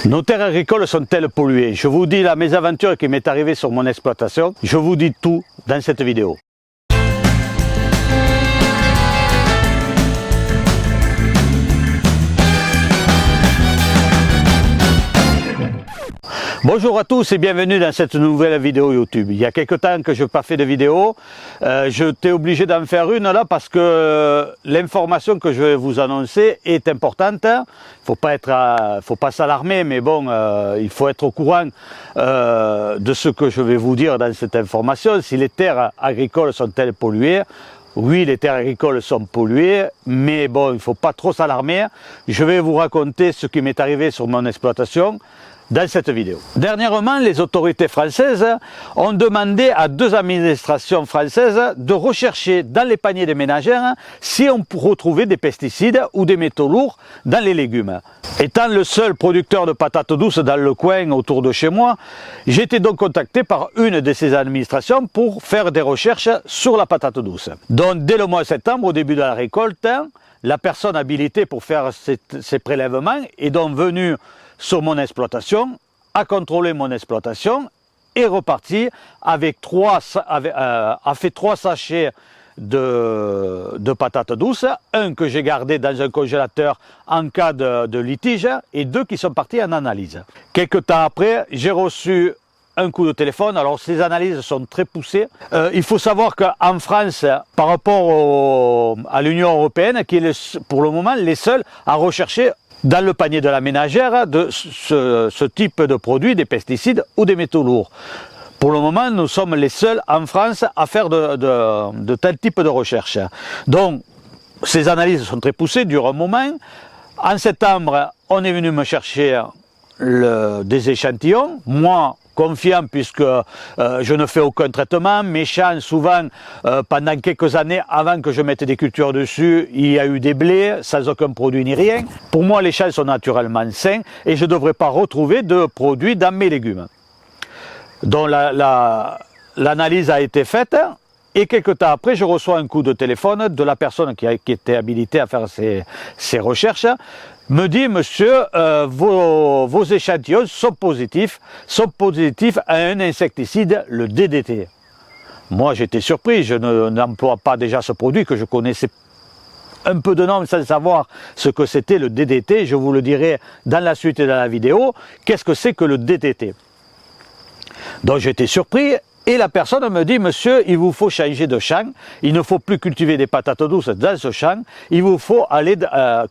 Nos terres agricoles sont-elles polluées? Je vous dis la mésaventure qui m'est arrivée sur mon exploitation. Je vous dis tout dans cette vidéo. Bonjour à tous et bienvenue dans cette nouvelle vidéo YouTube. Il y a quelques temps que je n'ai pas fait de vidéo, j'étais obligé d'en faire une là parce que l'information que je vais vous annoncer est importante. Faut pas s'alarmer, mais bon, il faut être au courant de ce que je vais vous dire dans cette information. Si les terres agricoles sont-elles polluées? Oui, les terres agricoles sont polluées, mais bon, il ne faut pas trop s'alarmer. Je vais vous raconter ce qui m'est arrivé sur mon exploitation dans cette vidéo. Dernièrement, les autorités françaises ont demandé à deux administrations françaises de rechercher dans les paniers des ménagères si on retrouvait des pesticides ou des métaux lourds dans les légumes. Étant le seul producteur de patates douces dans le coin autour de chez moi, j'ai été donc contacté par une de ces administrations pour faire des recherches sur la patate douce. Donc dès le mois de septembre, au début de la récolte, la personne habilitée pour faire ces prélèvements est donc venue sur mon exploitation, a contrôlé mon exploitation et reparti avec a fait 3 sachets de patates douces, un que j'ai gardé dans un congélateur en cas de litige et 2 qui sont partis en analyse. Quelques temps après, j'ai reçu un coup de téléphone. Alors ces analyses sont très poussées. Il faut savoir qu'en France, par rapport à l'Union européenne, qui est pour le moment les seuls à rechercher dans le panier de la ménagère de ce type de produits, des pesticides ou des métaux lourds. Pour le moment, nous sommes les seuls en France à faire de tel type de recherche. Donc, ces analyses sont très poussées, durent un moment. En septembre, on est venu me chercher des échantillons. Moi, confiant puisque je ne fais aucun traitement. Mes champs, souvent, pendant quelques années, avant que je mette des cultures dessus, il y a eu des blés sans aucun produit ni rien. Pour moi, les champs sont naturellement sains et je ne devrais pas retrouver de produits dans mes légumes. Donc l'analyse a été faite et quelques temps après, je reçois un coup de téléphone de la personne qui était habilitée à faire ces recherches. Me dit, monsieur, vos échantillons sont positifs à un insecticide, le DDT. Moi, j'étais surpris, je n'emploie pas déjà ce produit que je connaissais un peu de nom sans savoir ce que c'était le DDT. Je vous le dirai dans la suite de la vidéo. Qu'est-ce que c'est que le DDT? Donc j'étais surpris. Et la personne me dit, monsieur, il vous faut changer de champ, il ne faut plus cultiver des patates douces dans ce champ, il vous faut aller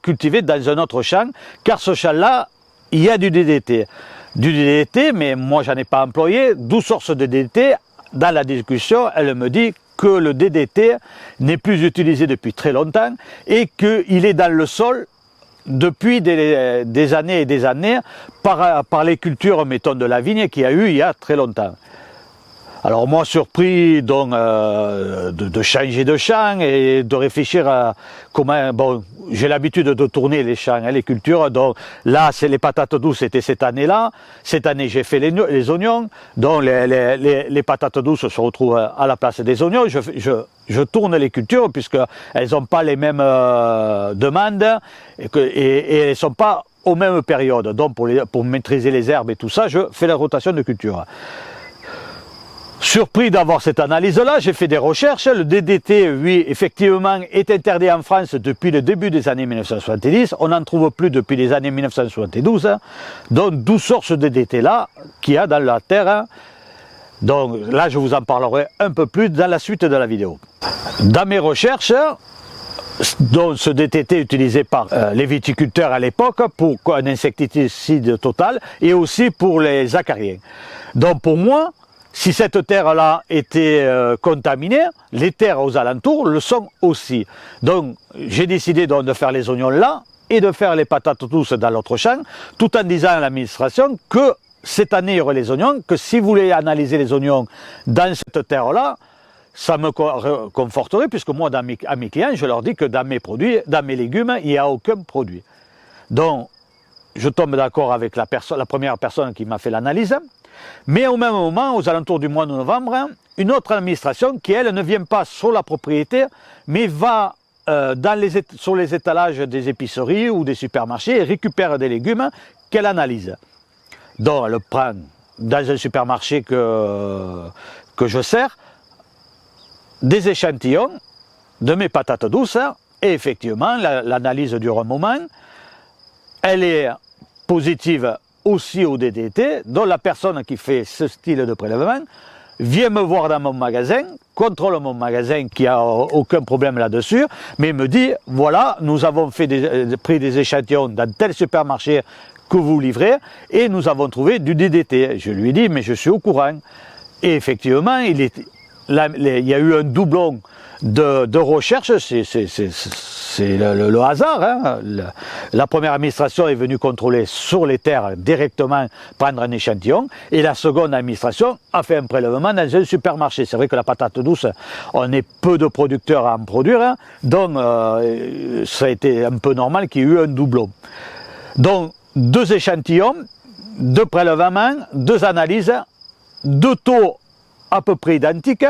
cultiver dans un autre champ, car ce champ-là, il y a du DDT. Du DDT, mais moi j'en ai pas employé, d'où sort ce DDT? Dans la discussion, elle me dit que le DDT n'est plus utilisé depuis très longtemps et qu'il est dans le sol depuis des années et des années par les cultures, mettons, de la vigne qu'il y a eu il y a très longtemps. Alors moi, surpris donc de changer de champ et de réfléchir à comment... Bon, j'ai l'habitude de tourner les champs, les cultures. Donc là, c'est les patates douces, c'était cette année-là. Cette année, j'ai fait les oignons. Donc les patates douces se retrouvent à la place des oignons. Je tourne les cultures puisqu'elles n'ont pas les mêmes demandes et elles ne sont pas aux mêmes périodes. Donc pour maîtriser les herbes et tout ça, je fais la rotation de culture. Surpris d'avoir cette analyse-là, j'ai fait des recherches. Le DDT, oui, effectivement, est interdit en France depuis le début des années 1970. On n'en trouve plus depuis les années 1972. Donc, d'où sort ce DDT-là qu'il y a dans la terre? Donc, là, je vous en parlerai un peu plus dans la suite de la vidéo. Dans mes recherches, donc ce DDT utilisé par les viticulteurs à l'époque pour un insecticide total et aussi pour les acariens. Donc, pour moi, si cette terre-là était contaminée, les terres aux alentours le sont aussi. Donc j'ai décidé donc de faire les oignons là et de faire les patates douces dans l'autre champ, tout en disant à l'administration que cette année il y aurait les oignons, que si vous voulez analyser les oignons dans cette terre-là, ça me conforterait, puisque moi à mes clients, je leur dis que dans mes produits, dans mes légumes, il n'y a aucun produit. Donc je tombe d'accord avec la première personne qui m'a fait l'analyse. Mais au même moment, aux alentours du mois de novembre, une autre administration qui, elle, ne vient pas sur la propriété, mais va sur les étalages des épiceries ou des supermarchés et récupère des légumes qu'elle analyse. Donc elle prend dans un supermarché que je sers, des échantillons de mes patates douces, et effectivement l'analyse dure un moment, elle est positive aussi au DDT, donc la personne qui fait ce style de prélèvement vient me voir dans mon magasin, contrôle mon magasin qui a aucun problème là-dessus, mais me dit voilà, nous avons pris des échantillons dans tel supermarché que vous livrez et nous avons trouvé du DDT. Je lui ai dit mais je suis au courant. Et effectivement, il y a eu un doublon de recherche, c'est le hasard. Hein. La première administration est venue contrôler sur les terres directement, prendre un échantillon, et la seconde administration a fait un prélèvement dans un supermarché. C'est vrai que la patate douce, on est peu de producteurs à en produire, hein, donc ça a été un peu normal qu'il y ait eu un doublon. Donc 2 échantillons, 2 prélèvements, 2 analyses, 2 taux à peu près identiques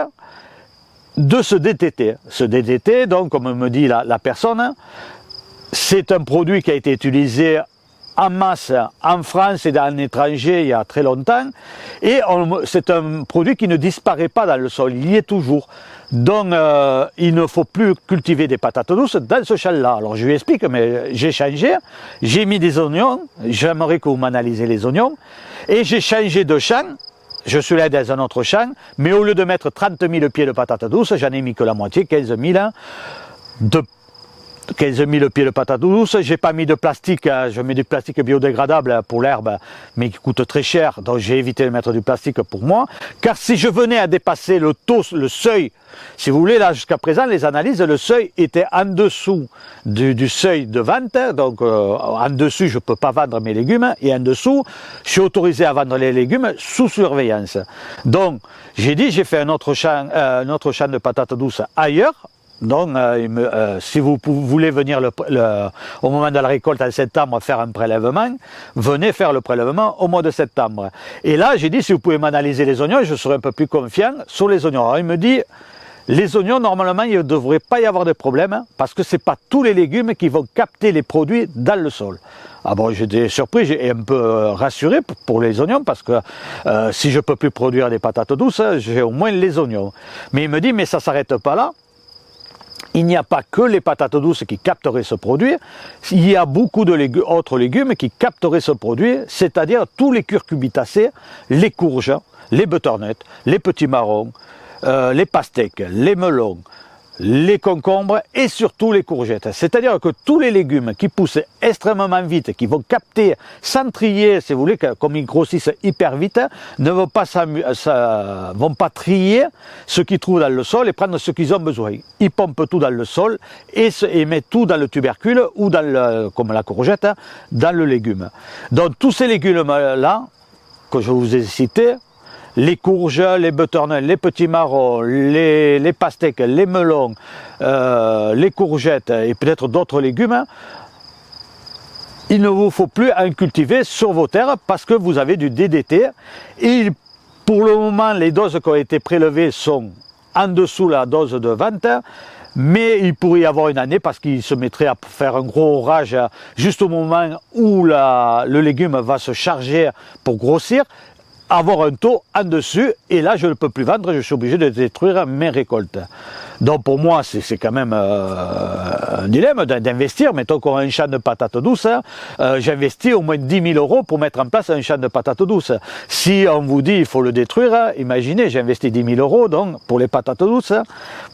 de ce DDT. Ce DDT, donc, comme me dit la personne, c'est un produit qui a été utilisé en masse en France et dans l'étranger il y a très longtemps, et c'est un produit qui ne disparaît pas dans le sol, il y est toujours. Donc il ne faut plus cultiver des patates douces dans ce champ-là. Alors je lui explique, mais j'ai changé, j'ai mis des oignons, j'aimerais que vous m'analysez les oignons, et j'ai changé de champ. Je suis là dans un autre champ, mais au lieu de mettre 30 000 pieds de patates douces, j'en ai mis que la moitié, 15 000 pieds de patates douces. J'ai pas mis de plastique, je mets du plastique biodégradable pour l'herbe, mais qui coûte très cher, donc j'ai évité de mettre du plastique pour moi. Car si je venais à dépasser le seuil, si vous voulez, là jusqu'à présent, les analyses, le seuil était en dessous du seuil de vente, donc en dessus je ne peux pas vendre mes légumes, et en dessous, je suis autorisé à vendre les légumes sous surveillance. Donc j'ai dit, j'ai fait un autre champ de patates douces ailleurs. Donc, si vous voulez venir au moment de la récolte en septembre faire un prélèvement, venez faire le prélèvement au mois de septembre. Et là, j'ai dit, si vous pouvez m'analyser les oignons, je serai un peu plus confiant sur les oignons. Alors, il me dit, les oignons, normalement, il ne devrait pas y avoir de problème, parce que ce n'est pas tous les légumes qui vont capter les produits dans le sol. Ah bon, j'étais surpris et un peu rassuré pour les oignons, parce que si je ne peux plus produire des patates douces, j'ai au moins les oignons. Mais il me dit, mais ça ne s'arrête pas là. Il n'y a pas que les patates douces qui capteraient ce produit, il y a beaucoup d'autres légumes qui capteraient ce produit, c'est-à-dire tous les curcubitacées, les courges, les butternuts, les petits marrons, les pastèques, les melons, les concombres et surtout les courgettes. C'est-à-dire que tous les légumes qui poussent extrêmement vite, qui vont capter sans trier, si vous voulez, comme ils grossissent hyper vite, ne vont pas trier ce qu'ils trouvent dans le sol et prendre ce qu'ils ont besoin. Ils pompent tout dans le sol et mettent tout dans le tubercule ou comme la courgette, dans le légume. Donc tous ces légumes-là, que je vous ai cités, les courges, les butternuts, les petits marrons, les pastèques, les melons, les courgettes et peut-être d'autres légumes, il ne vous faut plus en cultiver sur vos terres parce que vous avez du DDT. Et pour le moment, les doses qui ont été prélevées sont en dessous de la dose de vente, mais il pourrait y avoir une année parce qu'il se mettrait à faire un gros orage juste au moment où le légume va se charger pour grossir, avoir un taux en dessus, et là je ne peux plus vendre, je suis obligé de détruire mes récoltes. Donc pour moi c'est quand même un dilemme d'investir. Mettons qu'on a un champ de patates douces, j'investis au moins 10 000 euros pour mettre en place un champ de patates douces. Si on vous dit il faut le détruire, imaginez, j'ai investi 10 000 euros donc, pour les patates douces,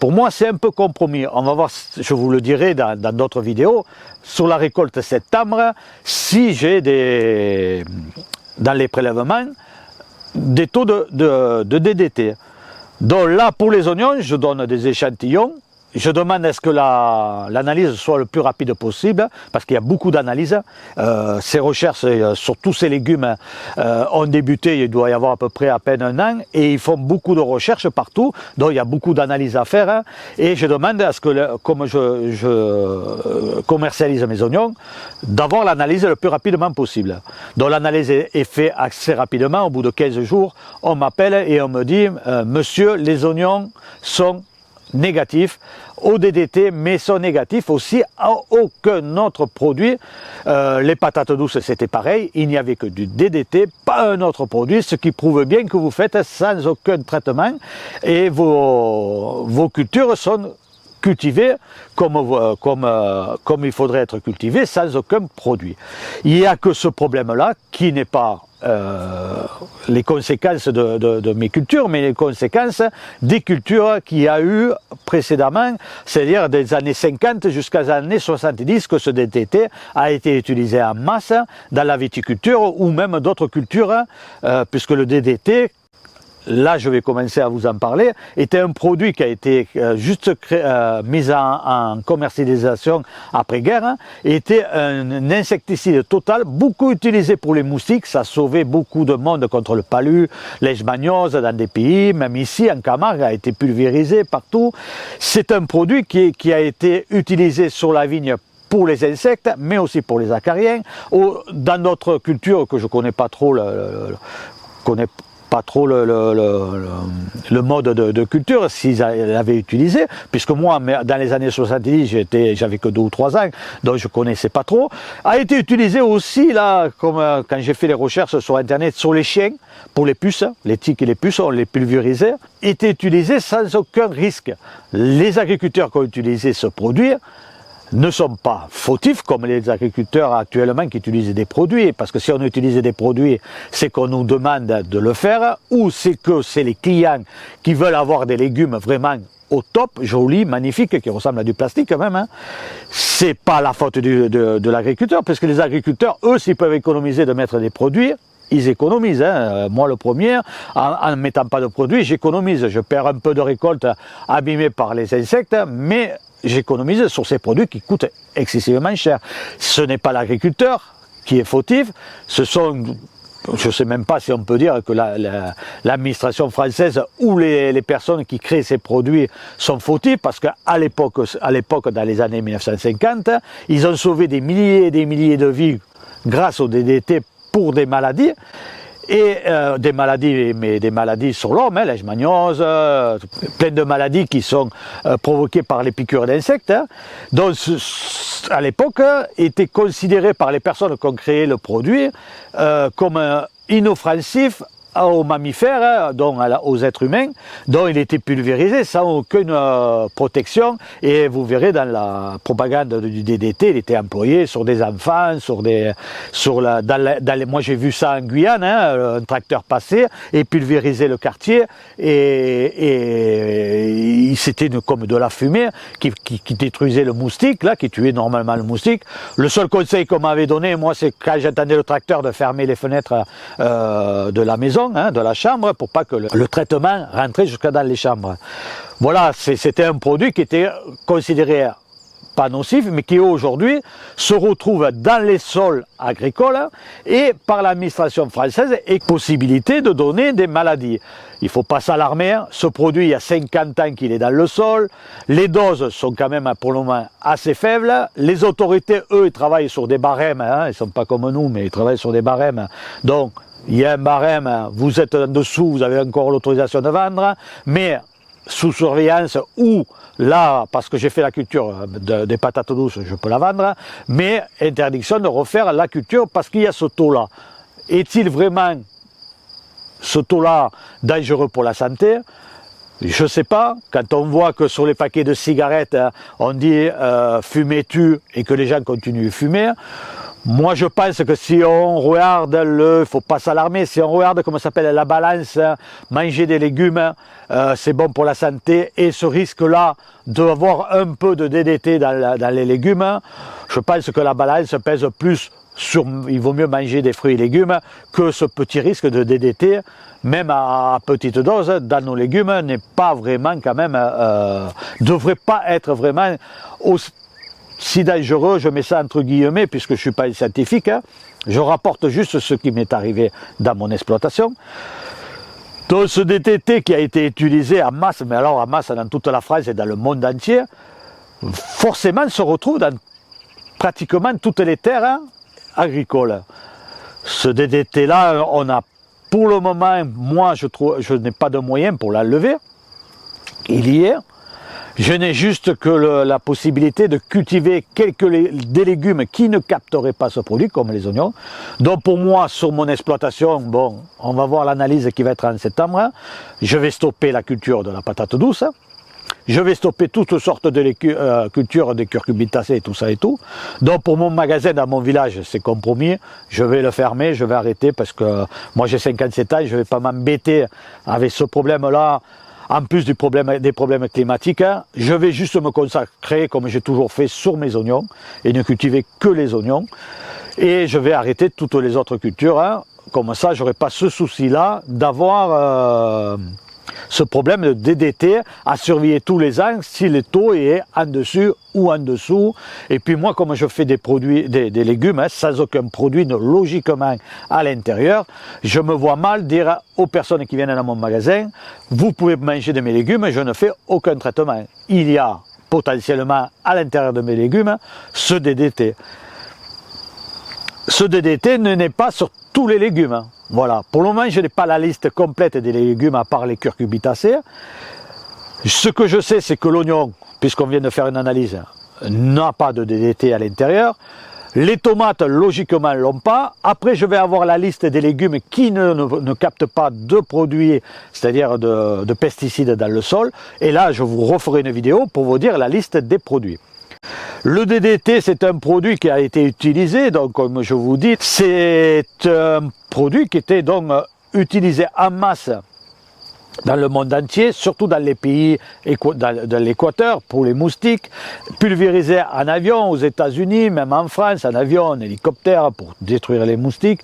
pour moi c'est un peu compromis. On va voir, je vous le dirai dans d'autres vidéos, sur la récolte septembre, si j'ai dans les prélèvements, des taux de DDT. Donc là, pour les oignons, je donne des échantillons. Je demande à ce que l'analyse soit le plus rapide possible, parce qu'il y a beaucoup d'analyses. Ces recherches sur tous ces légumes ont débuté, il doit y avoir à peu près à peine un an, et ils font beaucoup de recherches partout, donc il y a beaucoup d'analyses à faire. Hein, et je demande à ce que, comme je commercialise mes oignons, d'avoir l'analyse le plus rapidement possible. Donc l'analyse est faite assez rapidement, au bout de 15 jours, on m'appelle et on me dit « Monsieur, les oignons sont négatifs au DDT, mais sont négatifs aussi à aucun autre produit. Les patates douces, c'était pareil, il n'y avait que du DDT, pas un autre produit, ce qui prouve bien que vous faites sans aucun traitement et vos cultures sont cultivées comme il faudrait être cultivé, sans aucun produit. Il n'y a que ce problème-là qui n'est pas les conséquences de mes cultures, mais les conséquences des cultures qu'il y a eu précédemment, c'est-à-dire des années 50 jusqu'à les années 70, que ce DDT a été utilisé en masse dans la viticulture ou même d'autres cultures, puisque le DDT, là je vais commencer à vous en parler, était un produit qui a été juste mis en commercialisation après-guerre, était un insecticide total, beaucoup utilisé pour les moustiques, ça sauvait beaucoup de monde contre le palu, leishmaniose dans des pays, même ici en Camargue, a été pulvérisé partout. C'est un produit qui a été utilisé sur la vigne pour les insectes, mais aussi pour les acariens. Dans notre culture, que je ne connais pas trop, le mode de culture, s'ils l'avaient utilisé, puisque moi, dans les années 70, j'avais que 2 ou 3 ans, donc je ne connaissais pas trop, a été utilisé aussi, là, comme quand j'ai fait les recherches sur Internet, sur les chiens, pour les puces, les tiques et les puces, on les pulvérisait, était utilisé sans aucun risque. Les agriculteurs qui ont utilisé ce produit ne sont pas fautifs comme les agriculteurs actuellement qui utilisent des produits, parce que si on utilise des produits, c'est qu'on nous demande de le faire, ou c'est que c'est les clients qui veulent avoir des légumes vraiment au top, jolis, magnifiques, qui ressemblent à du plastique même. Hein. C'est pas la faute de l'agriculteur, parce que les agriculteurs, eux, s'ils peuvent économiser de mettre des produits, ils économisent, hein. Moi le premier, en ne mettant pas de produits, j'économise, je perds un peu de récolte abîmée par les insectes, mais j'économise sur ces produits qui coûtent excessivement cher. Ce n'est pas l'agriculteur qui est fautif, ce sont, je ne sais même pas si on peut dire que l'administration française ou les personnes qui créent ces produits sont fautifs, parce qu'à l'époque, dans les années 1950, ils ont sauvé des milliers et des milliers de vies grâce au DDT pour des maladies, et des maladies sur l'homme, hein, leishmaniose, plein de maladies qui sont provoquées par les piqûres d'insectes, hein. Donc à l'époque était considéré par les personnes qui ont créé le produit comme inoffensif aux mammifères, donc aux êtres humains, dont il était pulvérisé sans aucune protection, et vous verrez dans la propagande du DDT, il était employé sur des enfants, moi j'ai vu ça en Guyane, hein, un tracteur passait et pulvérisait le quartier, et c'était comme de la fumée qui détruisait le moustique, là, qui tuait normalement le moustique. Le seul conseil qu'on m'avait donné, moi, c'est quand j'entendais le tracteur de fermer les fenêtres de la maison, hein, de la chambre, pour pas que le traitement rentrait jusqu'à dans les chambres. Voilà, c'était un produit qui était considéré pas nocif, mais qui aujourd'hui se retrouve dans les sols agricoles et par l'administration française et possibilité de donner des maladies. Il ne faut pas s'alarmer, ce produit, il y a 50 ans qu'il est dans le sol, les doses sont quand même pour le moment assez faibles, les autorités, eux, ils travaillent sur des barèmes, hein, ils ne sont pas comme nous, mais ils travaillent sur des barèmes, donc il y a un barème, vous êtes en dessous, vous avez encore l'autorisation de vendre, mais sous surveillance ou là, parce que j'ai fait la culture des patates douces, je peux la vendre, mais interdiction de refaire la culture parce qu'il y a ce taux-là. Est-il vraiment ce taux-là dangereux pour la santé? Je ne sais pas. Quand on voit que sur les paquets de cigarettes, on dit fumer tue et que les gens continuent de fumer, moi je pense que si on regarde il ne faut pas s'alarmer, si on regarde comment s'appelle la balance, manger des légumes, c'est bon pour la santé, et ce risque-là d'avoir un peu de DDT dans les légumes, je pense que la balance pèse plus sur, il vaut mieux manger des fruits et légumes que ce petit risque de DDT, même à petite dose, dans nos légumes, n'est pas vraiment quand même, devrait pas être vraiment si dangereux, je mets ça entre guillemets, puisque je ne suis pas un scientifique, hein. Je rapporte juste ce qui m'est arrivé dans mon exploitation. Donc ce DDT qui a été utilisé en masse, mais alors en masse dans toute la France et dans le monde entier, forcément se retrouve dans pratiquement toutes les terres agricoles. Ce DDT-là, on a pour le moment, moi je n'ai pas de moyens pour l'enlever, il y est. Je n'ai juste que la possibilité de cultiver des légumes qui ne capteraient pas ce produit, comme les oignons. Donc pour moi, sur mon exploitation, bon, on va voir l'analyse qui va être en septembre. Je vais stopper la culture de la patate douce. Je vais stopper toutes sortes de cultures des curcubitacées et tout ça et tout. Donc pour mon magasin dans mon village, c'est compromis. Je vais le fermer, je vais arrêter parce que moi j'ai 57 ans, je ne vais pas m'embêter avec ce problème-là. En plus des problèmes climatiques, je vais juste me consacrer, comme j'ai toujours fait, sur mes oignons et ne cultiver que les oignons. Et je vais arrêter toutes les autres cultures. Comme ça, je n'aurai pas ce souci-là d'avoir ce problème de DDT à surveiller tous les ans si le taux est en dessus ou en dessous. Et puis moi, comme je fais des légumes sans aucun produit logiquement à l'intérieur, je me vois mal dire aux personnes qui viennent dans mon magasin, vous pouvez manger de mes légumes, je ne fais aucun traitement. Il y a potentiellement à l'intérieur de mes légumes ce DDT. Ce DDT n'est pas sur tous les légumes. Voilà, pour le moment je n'ai pas la liste complète des légumes à part les curcubitacées. Ce que je sais, c'est que l'oignon, puisqu'on vient de faire une analyse, n'a pas de DDT à l'intérieur. Les tomates, logiquement, l'ont pas. Après, je vais avoir la liste des légumes qui ne captent pas de produits, c'est-à-dire de pesticides dans le sol. Et là, je vous referai une vidéo pour vous dire la liste des produits. Le DDT, c'est un produit qui a été utilisé, donc comme je vous dis, c'est un produit qui était donc utilisé en masse dans le monde entier, surtout dans les pays de l'équateur pour les moustiques, pulvérisé en avion aux États-Unis, même en France, en avion, en hélicoptère pour détruire les moustiques,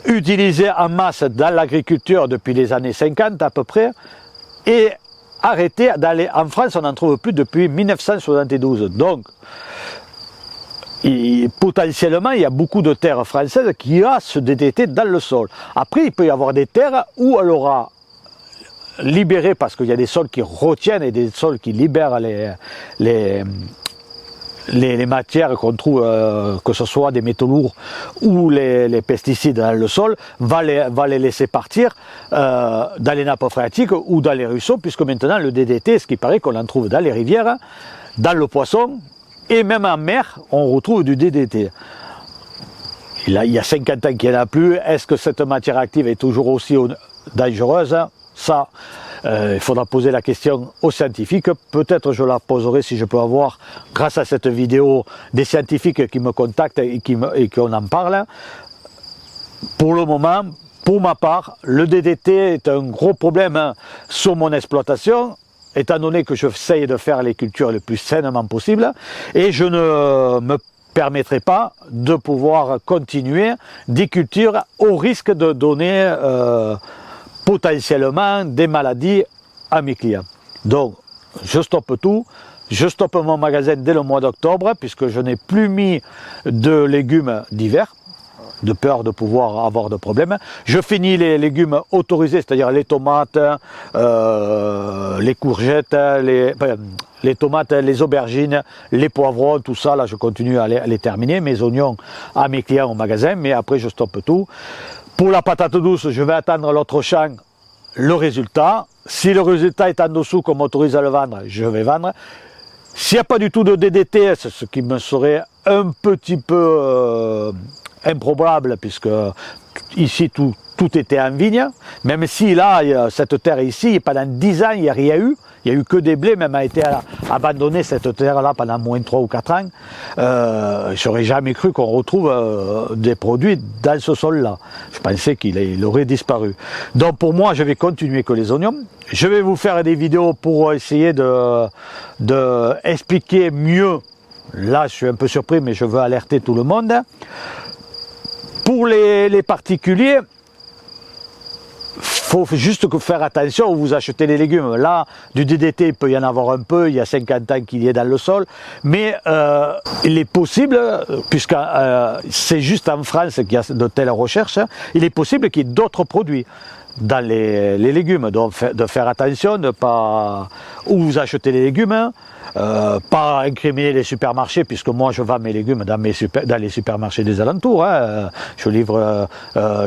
utilisé en masse dans l'agriculture depuis les années 50 à peu près, et arrêté en France, on n'en trouve plus depuis 1972. Donc, potentiellement, il y a beaucoup de terres françaises qui ont ce DDT dans le sol. Après, il peut y avoir des terres où elle aura libéré, parce qu'il y a des sols qui retiennent et des sols qui libèrent les matières qu'on trouve, que ce soit des métaux lourds ou les pesticides dans le sol, va les laisser partir dans les nappes phréatiques ou dans les ruisseaux, puisque maintenant le DDT, ce qui paraît qu'on en trouve dans les rivières, dans le poisson, et même en mer, on retrouve du DDT. Il y a 50 ans qu'il n'y en a plus. Est-ce que cette matière active est toujours aussi dangereuse? Ça, il faudra poser la question aux scientifiques. Peut-être je la poserai si je peux avoir, grâce à cette vidéo, des scientifiques qui me contactent et qu'on en parle. Pour le moment, pour ma part, le DDT est un gros problème sur mon exploitation, étant donné que j'essaye de faire les cultures le plus sainement possible, et je ne me permettrai pas de pouvoir continuer des cultures au risque de donner potentiellement des maladies à mes clients. Donc, je stoppe tout. Je stoppe mon magasin dès le mois d'octobre, puisque je n'ai plus mis de légumes d'hiver, de peur de pouvoir avoir de problèmes. Je finis les légumes autorisés, c'est-à-dire les tomates, les courgettes, les tomates, les aubergines, les poivrons, tout ça, là je continue à les terminer, mes oignons à mes clients au magasin, mais après je stoppe tout. Pour la patate douce, je vais attendre l'autre champ, le résultat. Si le résultat est en dessous qu'on m'autorise à le vendre, je vais vendre. S'il n'y a pas du tout de DDT, ce qui me serait un petit peu improbable, puisque ici tout était en vigne, même si là, cette terre ici, pendant 10 ans, il n'y a rien eu. Il n'y a eu que des blés, même a été abandonnée cette terre-là pendant moins de 3 ou 4 ans. Je n'aurais jamais cru qu'on retrouve des produits dans ce sol-là. Je pensais qu'il aurait disparu. Donc pour moi, je vais continuer que les oignons. Je vais vous faire des vidéos pour essayer de expliquer mieux. Là, je suis un peu surpris, mais je veux alerter tout le monde. Pour les particuliers, faut juste faire attention où vous achetez les légumes. Là, du DDT, il peut y en avoir un peu, il y a 50 ans qu'il y est dans le sol, mais il est possible, puisque c'est juste en France qu'il y a de telles recherches, il est possible qu'il y ait d'autres produits. dans les légumes. Donc de faire attention, de pas où vous achetez les légumes, pas incriminer les supermarchés, puisque moi je vends mes légumes dans les supermarchés des alentours. Je livre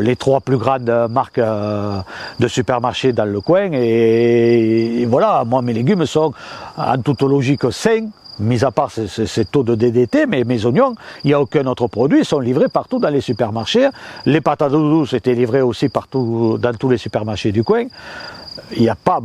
les 3 plus grandes marques de supermarchés dans le coin, et voilà, moi mes légumes sont en toute logique sains, mis à part ces taux de DDT, mais mes oignons, il n'y a aucun autre produit, ils sont livrés partout dans les supermarchés. Les patates douces étaient livrées aussi partout dans tous les supermarchés du coin. Il n'y a pas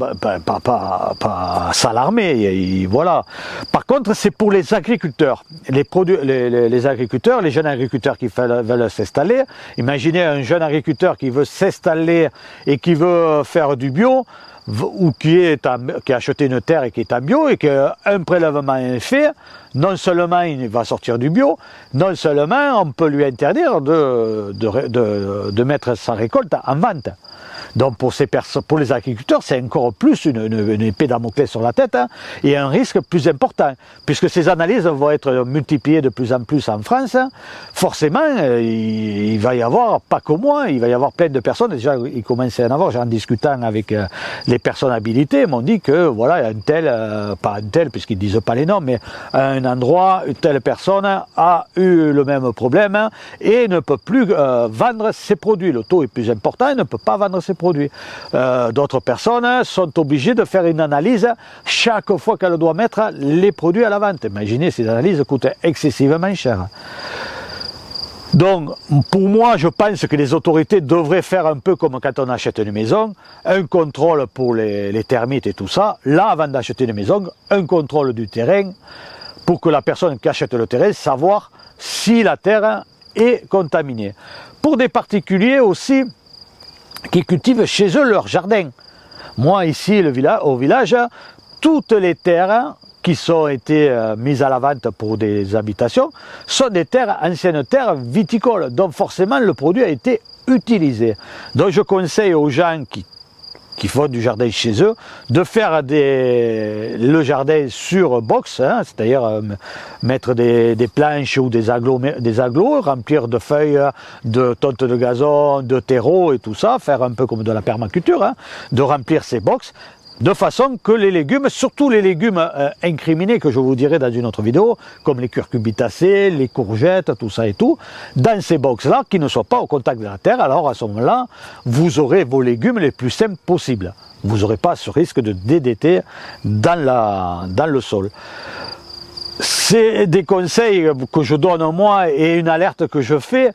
à s'alarmer, voilà. Par contre, c'est pour les agriculteurs, les agriculteurs, les jeunes agriculteurs qui veulent s'installer. Imaginez un jeune agriculteur qui veut s'installer et qui veut faire du bio, ou qui a acheté une terre et qui est en bio, et qu'un prélèvement est fait, non seulement il va sortir du bio, non seulement on peut lui interdire de mettre sa récolte en vente. Donc pour les agriculteurs, c'est encore plus une épée Damoclès sur la tête, et un risque plus important, puisque ces analyses vont être multipliées de plus en plus en France. Forcément, il va y avoir, pas que moi, il va y avoir plein de personnes, déjà il commence à en avoir, en discutant avec les personnes habilitées, m'ont dit que voilà, un tel, pas un tel, puisqu'ils ne disent pas les noms, mais à un endroit, une telle personne a eu le même problème et ne peut plus vendre ses produits. Le taux est plus important, il ne peut pas vendre ses produits. D'autres personnes sont obligées de faire une analyse chaque fois qu'elles doivent mettre les produits à la vente. Imaginez, ces analyses coûtent excessivement cher. Donc, pour moi, je pense que les autorités devraient faire un peu comme quand on achète une maison, un contrôle pour les termites et tout ça. Là, avant d'acheter une maison, un contrôle du terrain pour que la personne qui achète le terrain savoir si la terre est contaminée. Pour des particuliers aussi, qui cultivent chez eux leur jardin. Moi, ici, au village, toutes les terres qui ont été mises à la vente pour des habitations sont des terres, anciennes terres viticoles, donc forcément le produit a été utilisé. Donc je conseille aux gens qui font du jardin chez eux, de faire le jardin sur box, c'est-à-dire mettre des planches ou des agglos, remplir de feuilles, de tontes de gazon, de terreau et tout ça, faire un peu comme de la permaculture, de remplir ces box, de façon que les légumes, surtout les légumes incriminés, que je vous dirai dans une autre vidéo, comme les cucurbitacées, les courgettes, tout ça et tout, dans ces box-là, qui ne soient pas au contact de la terre, alors à ce moment-là, vous aurez vos légumes les plus simples possibles. Vous n'aurez pas ce risque de DDT dans le sol. C'est des conseils que je donne moi et une alerte que je fais,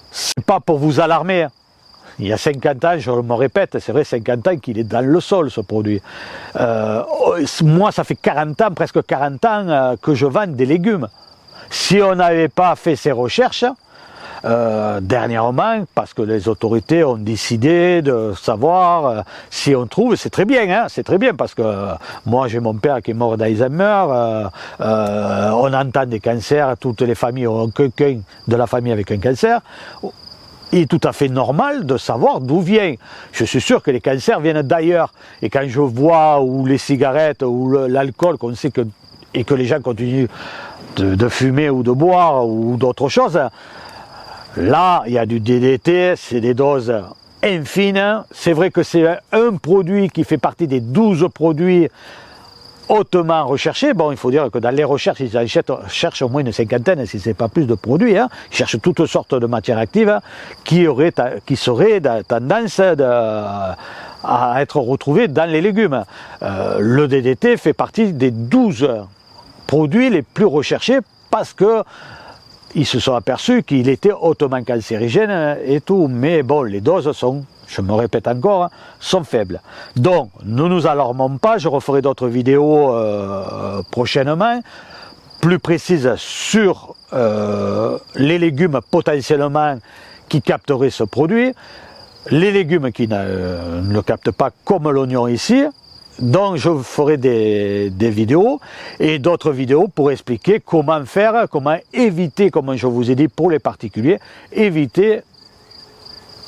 c'est pas pour vous alarmer. Il y a 50 ans, je me répète, c'est vrai, 50 ans qu'il est dans le sol, ce produit. Moi, ça fait 40 ans, presque 40 ans, que je vends des légumes. Si on n'avait pas fait ces recherches, dernièrement, parce que les autorités ont décidé de savoir si on trouve, c'est très bien, c'est très bien, parce que moi j'ai mon père qui est mort d'Alzheimer, on entend des cancers, toutes les familles ont quelqu'un de la famille avec un cancer. Il est tout à fait normal de savoir d'où vient. Je suis sûr que les cancers viennent d'ailleurs. Et quand je vois ou les cigarettes ou l'alcool, qu'on sait et que les gens continuent de fumer ou de boire ou d'autres choses, là, il y a du DDT, c'est des doses infimes. C'est vrai que c'est un produit qui fait partie des 12 produits hautement recherché. Bon, il faut dire que dans les recherches, ils cherchent au moins une cinquantaine, si ce n'est pas plus, de produits. Ils cherchent toutes sortes de matières actives qui seraient tendance à être retrouvées dans les légumes. Le DDT fait partie des 12 produits les plus recherchés parce que ils se sont aperçus qu'il était hautement cancérigène et tout. Mais bon, les doses sont, je me répète encore, sont faibles. Donc, ne nous alarmons pas, je referai d'autres vidéos prochainement, plus précises sur les légumes potentiellement qui capteraient ce produit, les légumes qui ne le captent pas comme l'oignon ici. Donc je ferai des vidéos et d'autres vidéos pour expliquer comment faire, comment éviter, comme je vous ai dit pour les particuliers, éviter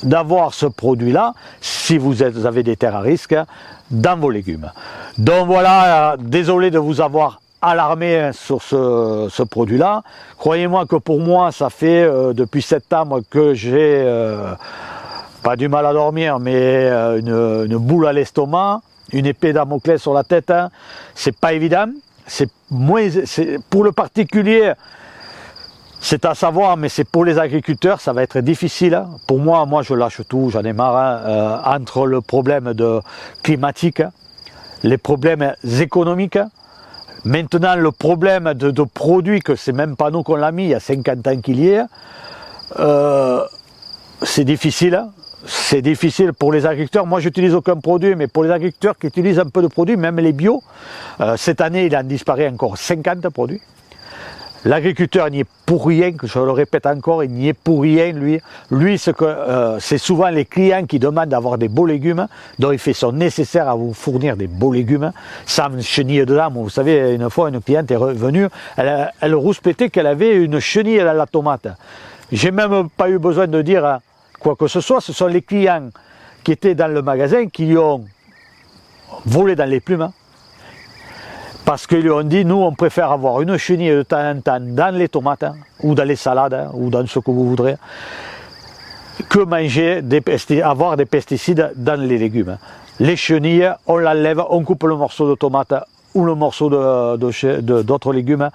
d'avoir ce produit-là, si vous avez des terres à risque, dans vos légumes. Donc voilà, désolé de vous avoir alarmé sur ce produit-là. Croyez-moi que pour moi, ça fait depuis septembre que j'ai pas du mal à dormir, mais une boule à l'estomac, une épée Damoclès sur la tête, hein, c'est pas évident. Pour le particulier, c'est à savoir, mais c'est pour les agriculteurs, ça va être difficile. Hein. Pour moi, je lâche tout, j'en ai marre. Hein, entre le problème climatique, les problèmes économiques, maintenant le problème de produits, que c'est même pas nous qu'on l'a mis, il y a 50 ans qu'il y est, c'est difficile. Hein. C'est difficile pour les agriculteurs. Moi, j'utilise aucun produit, mais pour les agriculteurs qui utilisent un peu de produits, même les bio, cette année, il en disparaît encore 50 produits. L'agriculteur n'y est pour rien, que je le répète encore, il n'y est pour rien, lui. Lui, c'est souvent les clients qui demandent d'avoir des beaux légumes, donc il fait son nécessaire à vous fournir des beaux légumes, sans chenille dedans. Vous savez, une fois, une cliente est revenue, elle rouspétait qu'elle avait une chenille à la tomate. J'ai même pas eu besoin de dire quoi que ce soit, ce sont les clients qui étaient dans le magasin qui lui ont volé dans les plumes. Parce qu'ils lui ont dit, nous on préfère avoir une chenille de temps en temps dans les tomates, hein, ou dans les salades, hein, ou dans ce que vous voudrez, que manger, avoir des pesticides dans les légumes. Les chenilles, on l'enlève, on coupe le morceau de tomate ou le morceau d'autres légumes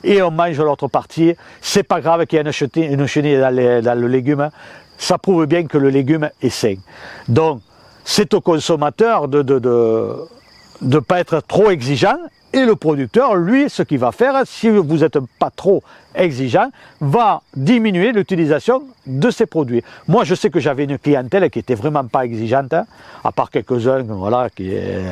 et on mange l'autre partie. C'est pas grave qu'il y ait une chenille dans le légume, ça prouve bien que le légume est sain. Donc c'est au consommateur de ne pas être trop exigeant. Et le producteur, lui, ce qu'il va faire, si vous n'êtes pas trop exigeant, va diminuer l'utilisation de ces produits. Moi, je sais que j'avais une clientèle qui n'était vraiment pas exigeante, hein, à part quelques-uns, voilà, qui est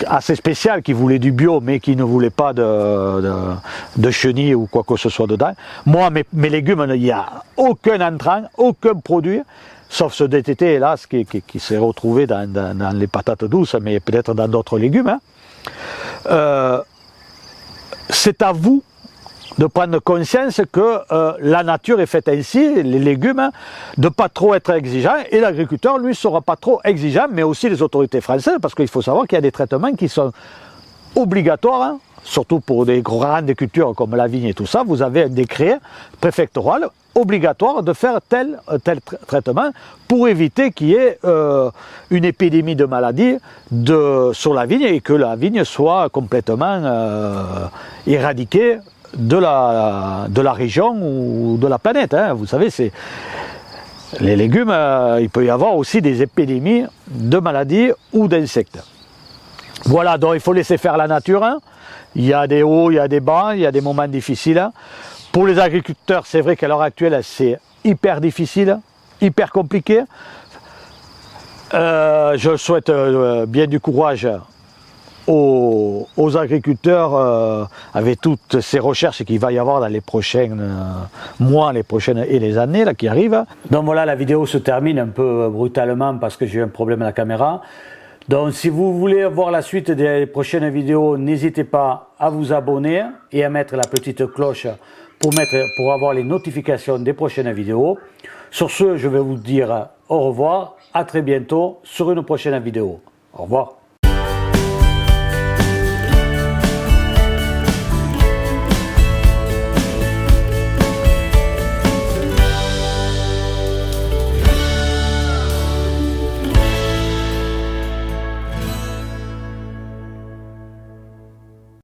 assez spécial, qui voulaient du bio, mais qui ne voulaient pas de chenilles ou quoi que ce soit dedans. Moi, mes légumes, il n'y a aucun entrant, aucun produit, sauf ce DTT, hélas, qui s'est retrouvé dans les patates douces, mais peut-être dans d'autres légumes. Hein. C'est à vous de prendre conscience que la nature est faite ainsi, les légumes, de ne pas trop être exigeant, et l'agriculteur, lui, ne sera pas trop exigeant, mais aussi les autorités françaises, parce qu'il faut savoir qu'il y a des traitements qui sont obligatoires, hein, surtout pour des grandes cultures comme la vigne et tout ça. Vous avez un décret préfectoral obligatoire de faire tel traitement pour éviter qu'il y ait une épidémie de maladies sur la vigne et que la vigne soit complètement éradiquée de la région ou de la planète. Hein. Vous savez, les légumes, il peut y avoir aussi des épidémies de maladies ou d'insectes. Voilà, donc il faut laisser faire la nature. Hein. Il y a des hauts, il y a des bas, il y a des moments difficiles. Hein. Pour les agriculteurs, c'est vrai qu'à l'heure actuelle, c'est hyper difficile, hyper compliqué. Je souhaite bien du courage aux agriculteurs avec toutes ces recherches qu'il va y avoir dans les prochains mois, les prochaines et les années là, qui arrivent. Donc voilà, la vidéo se termine un peu brutalement parce que j'ai eu un problème à la caméra. Donc si vous voulez voir la suite des prochaines vidéos, n'hésitez pas à vous abonner et à mettre la petite cloche pour avoir les notifications des prochaines vidéos. Sur ce, je vais vous dire au revoir, à très bientôt sur une prochaine vidéo. Au revoir.